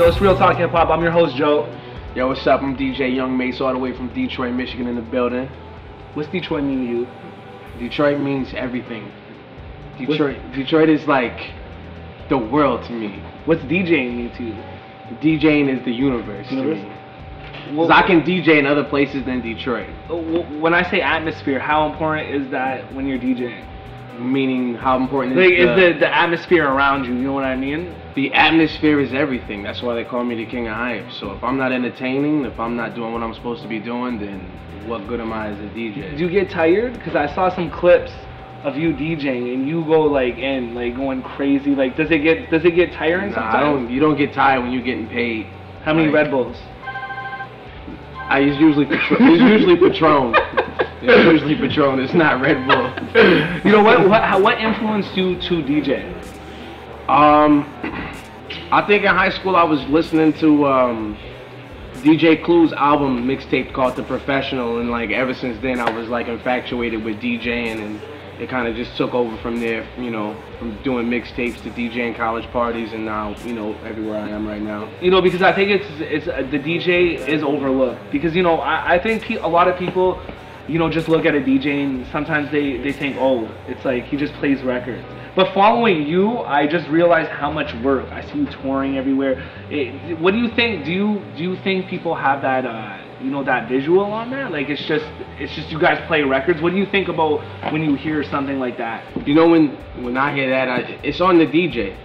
Yo, it's Real Talk Hip Hop. I'm your host, Joe. Yo, what's up? I'm DJ Young Mase, all the way from Detroit, Michigan in the building. What's Detroit mean to you? Detroit means everything. Detroit is like the world to me. What's DJing mean to you? DJing is the universe to me. Because I can DJ in other places than Detroit. When I say atmosphere, how important is that when you're DJing? Meaning, how important is the atmosphere around you, you know what I mean? The atmosphere is everything. That's why they call me the king of hype. So if I'm not entertaining, if I'm not doing what I'm supposed to be doing, then what good am I as a DJ? Do you get tired? Because I saw some clips of you DJing and you go going crazy. Like, does it get tiring sometimes? You don't get tired when you're getting paid. How many Red Bulls? It's usually Patron. It's usually Patron. It's not Red Bull. You know what influenced you to DJ? I think in high school I was listening to DJ Clue's album mixtape called The Professional, and like ever since then I was like infatuated with DJing, and it kind of just took over from there, you know, from doing mixtapes to DJing college parties, and now, you know, everywhere I am right now. You know, because I think it's the DJ is overlooked, because, you know, I think a lot of people, you know, just look at a DJ and sometimes they think, oh, it's like he just plays records. But following you, I just realized how much work. I see you touring everywhere. What do you think? Do you think people have that you know, that visual on that? Like, it's just you guys play records. What do you think about when you hear something like that? You know, when I hear that, it's on the DJ.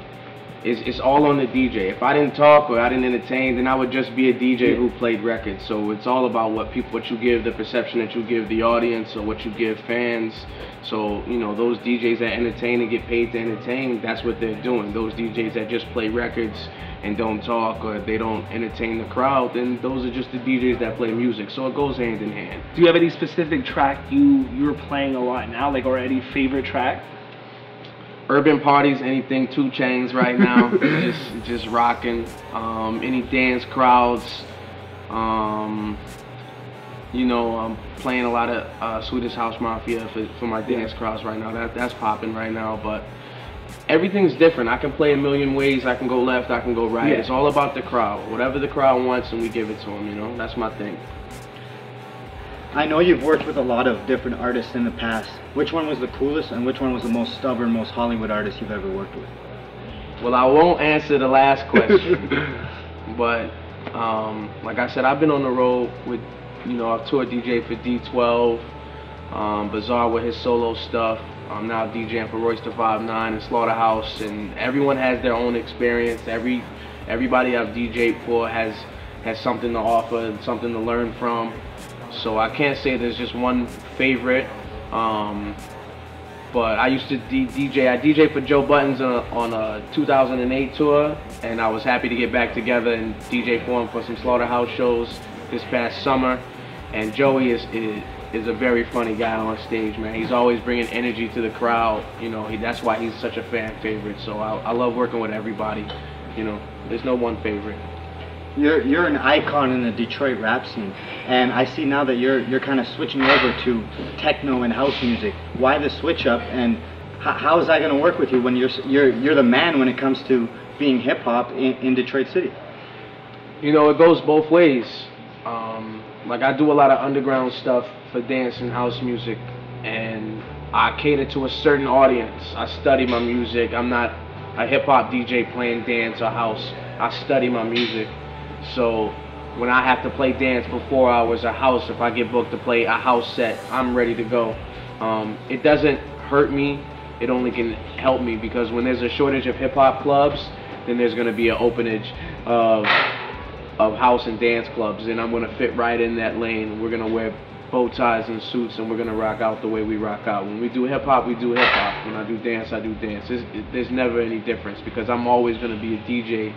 It's all on the DJ. If I didn't talk or I didn't entertain, then I would just be a DJ who played records. So it's all about what you give, the perception that you give the audience, or what you give fans. So, you know, those DJs that entertain and get paid to entertain, that's what they're doing. Those DJs that just play records and don't talk, or they don't entertain the crowd, then those are just the DJs that play music. So it goes hand in hand. Do you have any specific track you're playing a lot now, like, or any favorite track? Urban parties, anything 2 Chainz right now, just rocking. Any dance crowds. You know, I'm playing a lot of Swedish House Mafia for my dance crowds right now. That's popping right now, but everything's different. I can play a million ways. I can go left, I can go right. Yeah. It's all about the crowd. Whatever the crowd wants, and we give it to them, you know? That's my thing. I know you've worked with a lot of different artists in the past. Which one was the coolest, and which one was the most stubborn, most Hollywood artist you've ever worked with? Well, I won't answer the last question, but like I said, I've been on the road with, you know, I've toured DJ for D12, Bizarre with his solo stuff. I'm now DJing for Royce the 5'9" and Slaughterhouse, and everyone has their own experience. Everybody I've DJed for has something to offer and something to learn from. So I can't say there's just one favorite, but I used to DJ. I DJed for Joe Buttons on a 2008 tour, and I was happy to get back together and DJ for him for some Slaughterhouse shows this past summer. And Joey is a very funny guy on stage, man. He's always bringing energy to the crowd. You know, that's why he's such a fan favorite. So I love working with everybody. You know, there's no one favorite. You're an icon in the Detroit rap scene, and I see now that you're kind of switching over to techno and house music. Why the switch up, and how is that going to work with you when you're the man when it comes to being hip hop in Detroit City? You know, it goes both ways. Like, I do a lot of underground stuff for dance and house music, and I cater to a certain audience. I study my music. I'm not a hip hop DJ playing dance or house. I study my music. So when I have to play dance for 4 hours or house, if I get booked to play a house set, I'm ready to go. It doesn't hurt me, it only can help me, because when there's a shortage of hip hop clubs, then there's going to be an openage of house and dance clubs, and I'm going to fit right in that lane. We're going to wear bow ties and suits, and we're going to rock out the way we rock out. When we do hip hop, we do hip hop. When I do dance, I do dance. There's never any difference, because I'm always going to be a DJ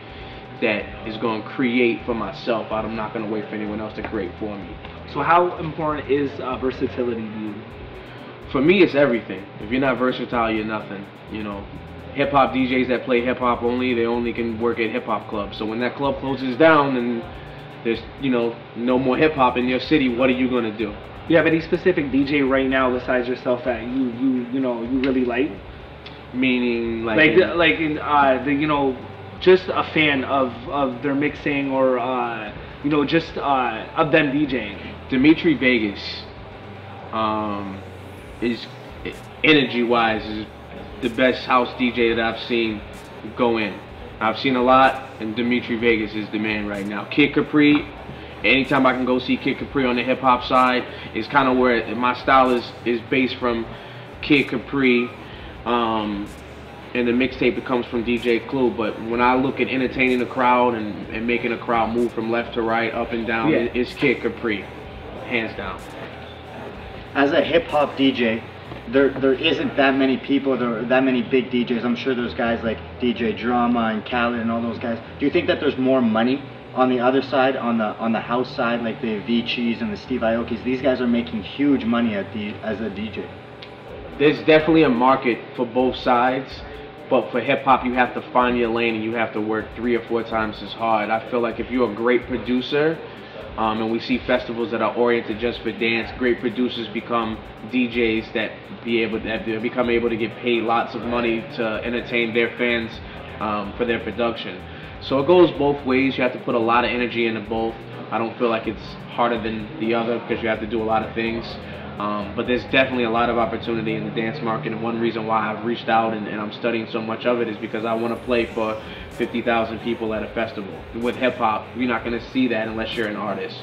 that is going to create for myself. I'm not going to wait for anyone else to create for me. So how important is versatility to you? For me, it's everything. If you're not versatile, you're nothing. You know, hip hop DJs that play hip hop only, they only can work at hip hop clubs. So when that club closes down and there's, you know, no more hip hop in your city, what are you going to do? Do you have any specific DJ right now besides yourself that you know you really like? Meaning, like in the, you know, just a fan of their mixing or you know, just of them DJing? Dimitri Vegas is energy-wise is the best house DJ that I've seen go in. I've seen a lot, and Dimitri Vegas is the man right now. Kid Capri, anytime I can go see Kid Capri on the hip hop side, is kind of where my style is based from Kid Capri, and the mixtape that comes from DJ Clue. But when I look at entertaining the crowd and making a crowd move from left to right, up and down, it's Kid Capri, hands down. As a hip hop DJ, there isn't that many people, there are that many big DJs. I'm sure there's guys like DJ Drama and Khaled and all those guys. Do you think that there's more money on the other side, on the house side, like the Aviciis and the Steve Aokis? These guys are making huge money as a DJ. There's definitely a market for both sides, but for hip hop you have to find your lane and you have to work 3 or 4 times as hard. I feel like if you're a great producer, and we see festivals that are oriented just for dance, great producers become DJs that become able to get paid lots of money to entertain their fans for their production. So it goes both ways. You have to put a lot of energy into both. I don't feel like it's harder than the other because you have to do a lot of things. But there's definitely a lot of opportunity in the dance market, and one reason why I've reached out and I'm studying so much of it is because I want to play for 50,000 people at a festival. With hip hop, you're not going to see that unless you're an artist.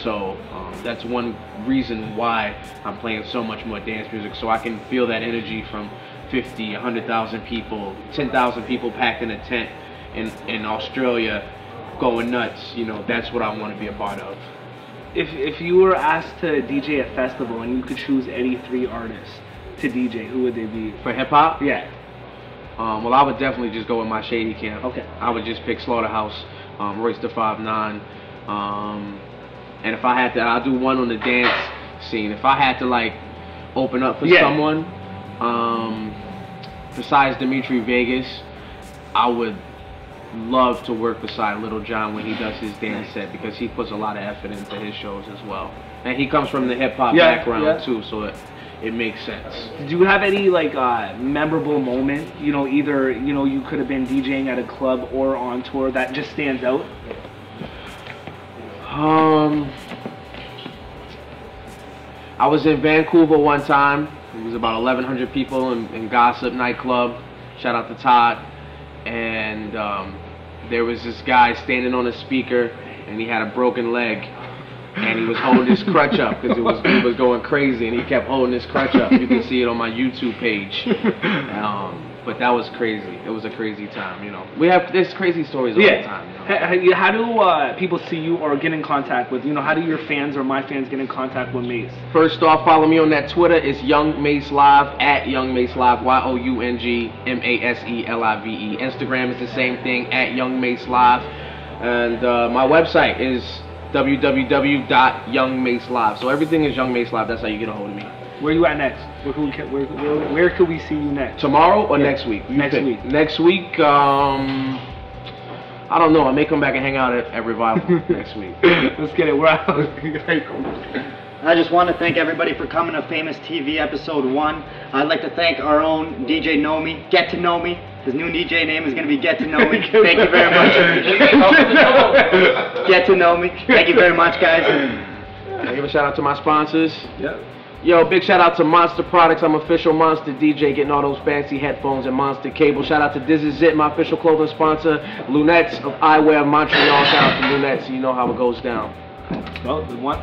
So that's one reason why I'm playing so much more dance music, so I can feel that energy from 50, 100,000 people, 10,000 people packed in a tent in Australia going nuts. You know, that's what I want to be a part of. If you were asked to DJ a festival and you could choose any 3 artists to DJ, who would they be? For hip hop? Yeah. Well, I would definitely just go with my shady camp. Okay. I would just pick Slaughterhouse, Royce da 5'9", and if I had to, I'll do one on the dance scene. If I had to like open up for someone, besides Dimitri Vegas, I would love to work beside Little John when he does his dance set, because he puts a lot of effort into his shows as well. And he comes from the hip hop background too, so it makes sense. Do you have any like memorable moment, you know, either, you know, you could have been DJing at a club or on tour that just stands out? I was in Vancouver one time. It was about 1,100 people in Gossip nightclub. Shout out to Todd. And there was this guy standing on a speaker, and he had a broken leg, and he was holding his crutch up because it was going crazy, and he kept holding his crutch up. You can see it on my YouTube page. But that was crazy. It was a crazy time, you know. There's crazy stories all the time. You know? How do people see you or get in contact with, you know, how do your fans or my fans get in contact with Mase? First off, follow me on that Twitter. It's Young Mase Live, at Young Mase Live, YOUNGMASELIVE. Instagram is the same thing, at Young Mase Live. And my website is www.youngmaselive. So everything is Young Mase Live. That's how you get a hold of me. Where are you at next? Where could we see you next? Tomorrow or next week? Next week. Next week, I don't know. I may come back and hang out at Revival next week. Let's get it. We're out. I just want to thank everybody for coming to Famous TV episode 1. I'd like to thank our own DJ Nomi, Get to Know Me. His new DJ name is going to be Get to Know Me. Thank you very much. Get to Know Me. Thank you very much, guys. I give a shout out to my sponsors. Yep. Yo, big shout out to Monster Products. I'm official Monster DJ, getting all those fancy headphones and Monster cable. Shout out to This Is It, my official clothing sponsor. Lunettes of Eyewear Montreal. Shout out to Lunettes, so you know how it goes down. Well, one.